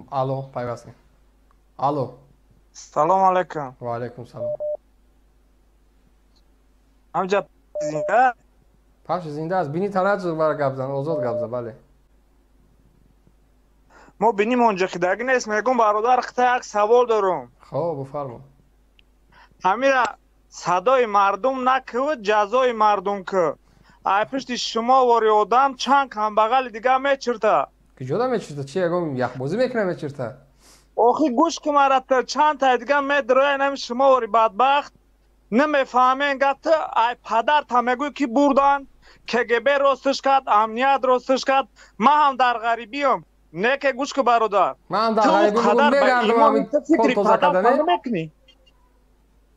Alo, пайвастем. Alo. Salom alaykum. Va alaykum salom. Amca zinda? Пахш зинда аст. Бини тараҷ бар гап зан, озод гап зан, бале. Мо биним онҷа хидагӣ нест. Мегум бародар хита як савол дорум. Хоб, буфармо. Ҳамира садои мардум накӯ, ҷазои мардум кӯ. Ай пишти шумо вори одам чанд камбағали дига мечирта. Киҷода мечирта? Чи ягон яхбозӣ мекуна мечирта? Охи гӯш ки марата чанд тай дига медироя нами шумо вори бадбахт. Намефаҳмен гапта ай падар та мегӯй ки бурдан. КГБ ростиш кард, амният ростиш кард. Ман ҳам дар ғарибиём. Не ки гӯш ки бародар. Ман дар ғарибӣ бугу мегардам ҳамин пол тоза кардане.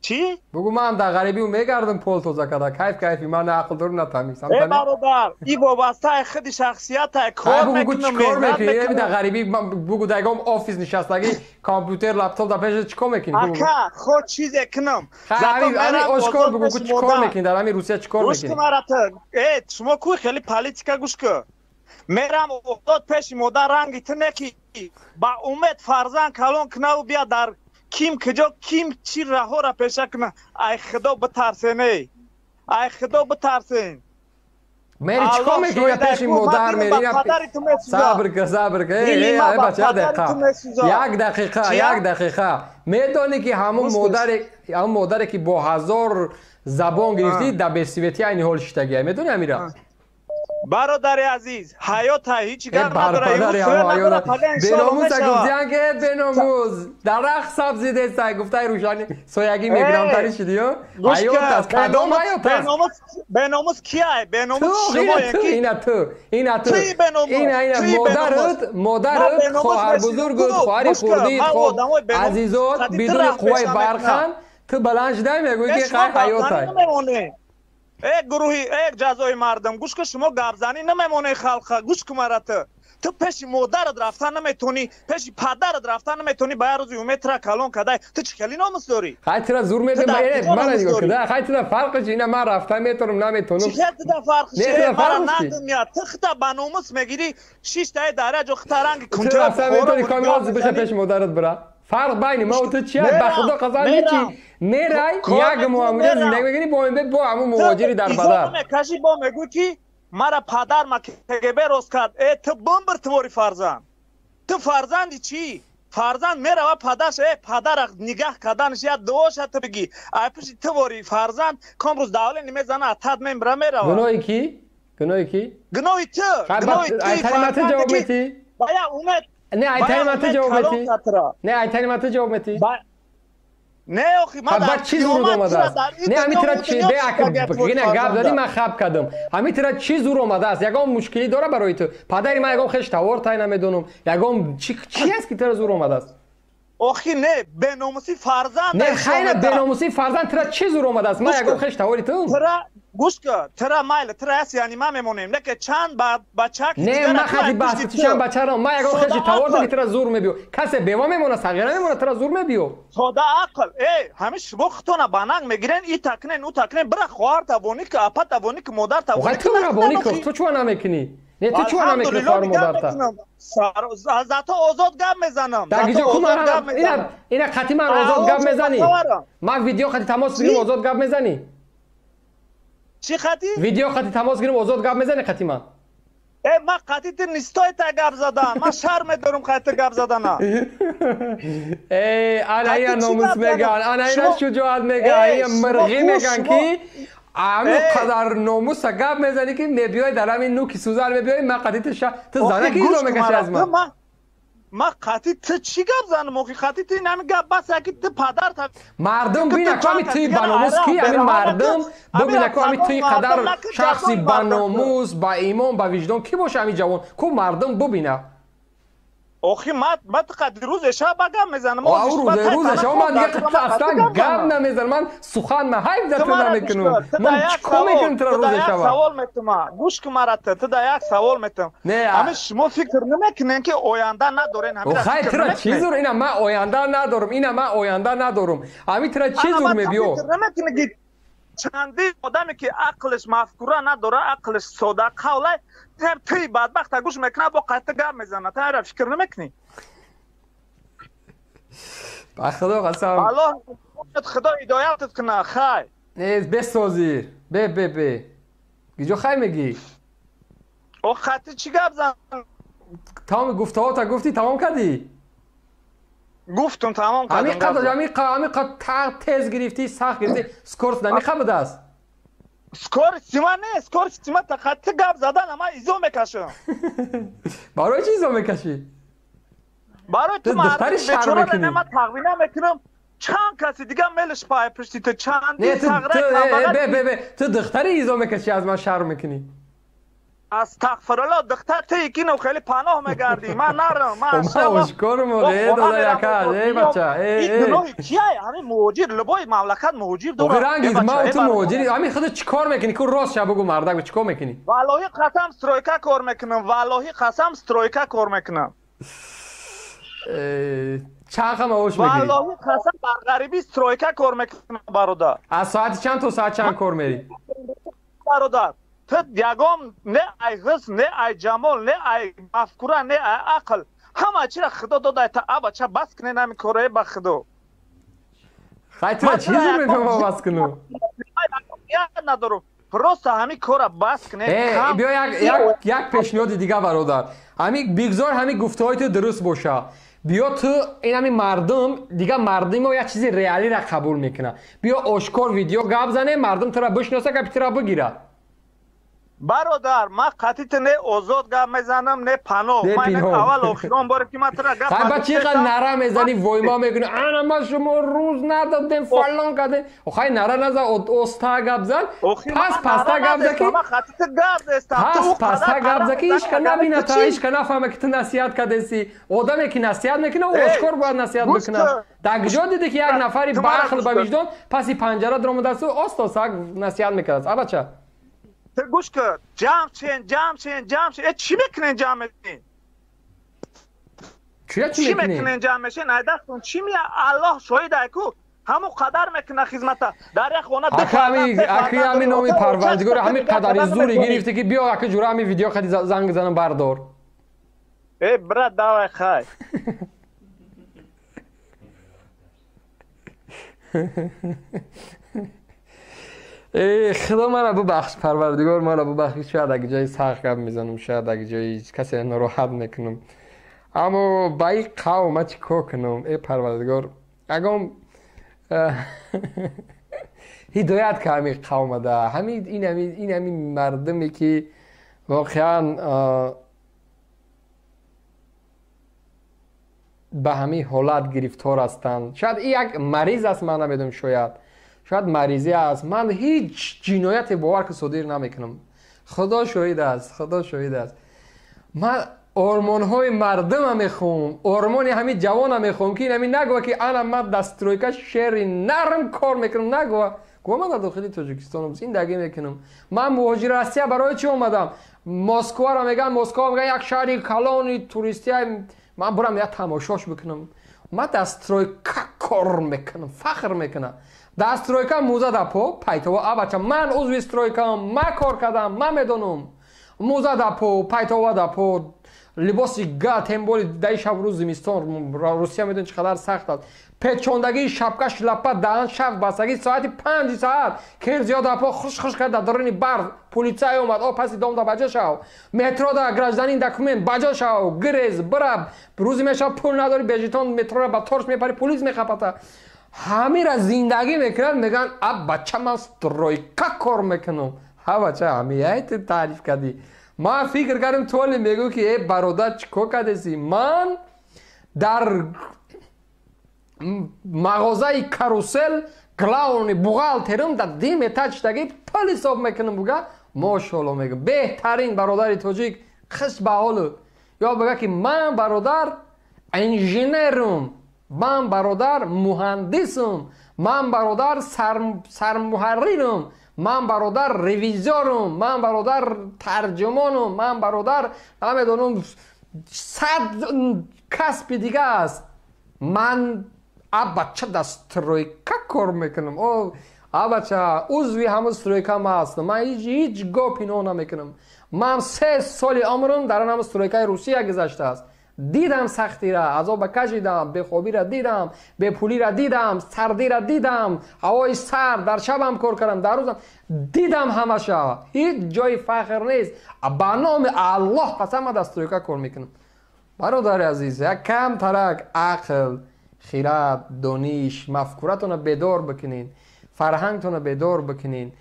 Чӣ? Бугу ман дар ғарибӣ мегардам пол тоза карда. Кайфи ман ақл дору натамис. Е бародар, и вобастаи худи шахсиятай кор мекунам. Чикор мекунӣ? Дар ғарибӣ бугу дар ягон офис нишастагӣ компютер, лаптоп дар пешат чикор мекунӣ? Ака, ход чизе кунам. Ҳамин ошкор бугу ку чикор мекунӣ? Дар ҳамин Русия чикор мекунӣ? Гӯш ки марата, шумо кӯ хеле политика гӯш ку. Мерам офтод пеши модар ранги ту неки ба умед фарзанд калон кунаву бия дар ким куҷо ким чӣ раҳора пеша куна. Ай худо битарсен эй. Ай худо битарсен. мери чикор мекунӣ пеши модар мери? Сабр кун. Эй бача як дақиқа. Медонӣ ки ҳамон модаре ки бо 1000 забон гирифтӣ дар бесиветӣ айни ҳол шитагия. Медонӣ ҳамира? бародари азиз, ҳаёта ҳеҷ гап надора. Беномус гуфтиян ки беномус дарахт сабзи дестай гуфтай рӯшани соягӣ мегирам тари шидиё? Ҳаёт аст. Кадом ҳаёт аст? Беномус кияй? Беномус шумо яки? Ина ту. Модарат хоҳарбузургут, хоҳари хурдит, азизот бидуни қувваи бархан ту баланд шидай мегӯӣ ки қай ҳаётай. гурӯҳи ҷазои мардум гӯш ки шумо гапзанӣ намемонӣ халқа. Гӯш ки марата ту пеши модарат рафта наметонӣ, пеши падарат рафта наметонӣ. Ба рӯзи уметра калон кадай ту чӣ хеле номус дорӣ? хай тира зур медем мана нигоҳ куда. Хай тира фарқи чи? Ина ман рафта метонам наметонам. Чӣ хел туда фарқи чи? Мара надумият. Ту хита ба номус мегирӣ 6 таи дараҷо хита ранги кунтра. Ту рафта метонӣ камёз биха пеши модарат бира. фарқ байни ма ту чия? Ба худо қасам мечи мерай як муомила зиндагӣ мекунӣ бо ҳамун муҳоҷири дар бадар. Каши бо мегӯ ки мара падар ма КГБ рост кард. Ту бомбир твори фарзанд. Ту фарзанди чӣ? фарзанд мерава падарш падара нигаҳ карданаш я дуоша ту бигӣ. Ай пиши ту вори фарзанд камрӯз давле немезана атад мембира мерава. Гуноҳи ки? Гуноҳи ки? Гуноҳи ту. Гуноҳи ту. Айтаримата ҷавоб метӣ? Бая умед. Не айтаримата ҷавоб метӣ? Не айтаримата ҷавоб метӣ? Не охи ман ба чӣ зуруд омадааст? Не ҳамитра гина гап задӣ ман хаб кардам. Ҳамитра чӣ зур омадааст? Ягон мушкилӣ дора барои ту? Падари ман ягон хеш тавор тай намедонам. Ягон чӣ аст ки тира зур омадааст? охи не беномусӣ фарзанд. Не хайна беномусӣ фарзанд тира чӣ зур омадааст? Ман ягон хеш тавори ту? гӯш кун. Тира майли тира аст яъни ман мемонем. Леке чанд бачак не ман хати баҳси ту чанд бачаро ман ягон хеши тавор дам тира зур мебиё. Касе бева мемона сағира мемона тира зур мебиё. сода ақл ҳамин шумо хитона бананг мегирен и такнен у такнен бира хоҳар тавонӣ ки апа тавонӣ ки модар тавонӣ. ту равонӣ кун. ту чуа намекунӣ? Не ту чуа намекунӣ хоҳари модарта? зато озод гап мезанам. ина хати ман озод гап мезанӣ? ман видео хати тамос гирим озод гап мезанӣ? چی خطی؟ ویدیو خطی تماس گیریم آزاد گپ میزنی خطی من من خطی تو نیستای تا گپ زدم من شرم دارم خطی گپ زدن انا اینا ناموس میگن انا اینا شجاعت میگن این مرغی میگن که همین قدر ناموس گپ میزنی که میبیای در همین نوکی سوزن میبیای من خطی تو زنه که ایزا میکشی از من ما خطی تو چی گپ زنم اوکی خطی تو این همین گپ بس اگه تو پدر تا مردم بینه که همین توی باناموس کی همین مردم ببینه که همین توی قدر شخصی باناموس با ایمان با وجدان کی باشه همین جوان کو مردم ببینه اوکی ما قدر روز شب گپ میزنم روز شب من دیگه اصلا گپ نمیزنم من سخن ما حیف دست نمیکنم من چیکار میکنم تو روز شب سوال میتونم گوش که مرا تو دا یک سوال میتونم همه شما فکر نمیکنین که آینده ندارین همین خیلی ترا چی زور اینا من آینده ندارم اینا من آینده ندارم همین ترا چی زور میبیو چندی آدمی که عقلش مفکوره نداره عقلش ساده قوله توی بدبخت گوش میکنه با قطع گپ میزنه تا فکر نمیکنی با خدا قسم الله خدا هدایتت کنه خای بسازیر به گیجا خای میگی او خطی چی گپ زن تمام گفته ها تا گفتی تمام کردی گفتم تمام کردم همین قدر تیز گرفتی سخت گرفتی سکورت نمی خبد است سکور سیما نه سکور سیما تا خطی گپ زدن اما ایزو میکشم برای چی ایزو میکشی برای تو مردم بیچاره رو نما تقوینه میکنم چند کسی دیگه میلش پای پشتی تو چندی سغره تو دختری ایزو میکشی از من شرم میکنی استغفرالله دختر تو یکی نو خیلی پناه میگردی من نرم من اشکارم ای دادا یکا ای بچه این گناهی کیه همین موجیر لبای مملکت موجیر داره رنگیز ما تو موجیری همین خودت چیکار میکنی که راست شب بگو مردک چیکار میکنی والله قسم استرویکا کار میکنم والله قسم استرویکا کار میکنم چند خم اوش میگیری والله قسم بر غریبی استرویکا کار میکنم برادر از ساعت چند تا ساعت چند کار میری برادر تو یگام نه ای حس نه ای جمال نه ای مفکوره نه ای عقل همه چی را خدا داده تا بچه بس کنه نمی کاره با خدا خیلی تو چیزی میفهم بس کنو یاد ندارم پروسته همین کار بس کنه بیا یک پیشنهاد دیگه برادر همین بگذار همین گفته های تو درست باشه بیا تو این همین مردم دیگه مردم یک چیزی ریالی را قبول میکنه بیا آشکار ویدیو گپ زنه مردم تو را بشناسه که تو را بگیره برادر من قطعیت نه آزاد گپ میزنم نه پناه من اول آخران باره که من تو را گپ خیلی بچه قد نره میزنی وایما میکنی انا ما شما روز ندادیم فلان کردیم خیلی نره نزد اوستا گپ زن پستا گپ زکی پستا گپ زکی ایش که نبینه تا ایش که نفهمه که تو نصیحت کردی آدمی که نصیحت میکنه او اشکار باید نصیحت بکنه در کجا دیدی که یک نفری با عقل با وجدان پس پنجره درآمده دست آستا سگ نصیحت میکنه بچه گوش کرد جمع چین چی میکنین جمع میکنین چی میکنین جمع میشین ایدستون چی میگه الله شاید ایکو همون قدر میکنه خدمتا در یک خونه اکی همین نامی پروردگار همین قدر زوری گرفته که بیا اکی جوره همین ویدیو خیلی زنگ زنم بردار ای برد دعوی خواهی ای خدا من رو ببخش پروردگار من رو ببخش شاید اگه جایی سخت گپ میزنم شاید اگه جایی کسی ناراحت میکنم اما با این قوم چی کار کنم ای پروردگار اگم هدایت که همین قوم ده همین این مردمی که واقعا به همین حالت گرفتار هستند شاید این یک مریض است من نمیدونم شاید مریضی است من هیچ جنایت باور که صادر نمیکنم خدا شاهد است من هورمون های مردم هم میخوام هورمون همین جوان هم میخوام که همین نگوه که انا من دسترویکا شهری نرم کار میکنم نگوه من در داخل تاجیکستان زندگی میکنم من مهاجر روسیه برای چی اومدم مسکو را میگن یک شهری کلانی توریستی من برم یک تماشاش بکنم من دسترویکا کار میکنم فخر میکنم دسترویکا موزه دا پا پایتوا بچه من عضو استرویکا من کار کردم من میدونم موزه دا پا پایتوا دا پا لباسی تنبولی دای شب روز زمستان روسیه میدون چقدر سخت است پیچوندگی شبکش لپت دهن شب بستگی ساعت 5 ساعت کیر زیاد پا خوش کرد درونی برد پلیسای اومد پس دوم دا بجا شو مترو دا گرجدانی دکومنت بجا شو گریز برب روزی میشه پول نداری بجیتون مترو را با تورش میپری پلیس میخپته همه را زندگی میکنن میگن اب بچه من استرویکا کار میکنم ها بچه همه تعریف کردی ما فکر کردم تولی میگو که ای برادر چیکار کردی من در مغازه کاروسل کلاون بوغالترم در دیم تاچتگی پل حساب میکنم بگه ماشاءالله میگم بهترین برادر تاجیک خش به حال یا بگه که من برادر انژینرم من برادر مهندسم من برادر سرمحررم من برادر ریویزورم من برادر ترجمانم من برادر نمیدونم 100 کسب دیگه است من بچه دسترویکا کار میکنم بچه عضوی همه استرویکا ما هستم من هیچ گپی نمیکنم من 3 سال عمرم در هم استرویکای روسیه گذشته است دیدم سختی را، عذاب کشیدم، به خوابی را دیدم، به پولی را دیدم، سردی را دیدم، هوای سرد، در شبم کار کردم، در روزم دیدم همشا. هیچ جای فخر نیست. به نام الله قسم دستوریکا کار میکنم. برادر عزیز، یک کم ترک عقل، خیرات، دانش، مفکورتون بیدار بکنین، فرهنگتون بیدار بکنین،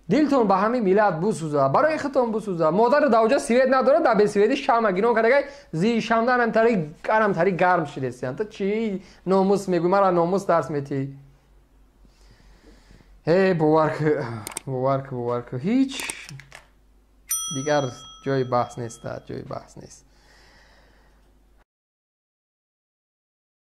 دلتون به همین ملت بسوزه، برای خودتون بسوزه. مادر دوجه سوید نداره، در به سویدی شمع گیرون کرده زی شمدن هم تاری گرم شده. تو چی ناموس میگوی؟ مرا ناموس درس میتی؟ هی باور که هیچ دیگر جای بحث نیست.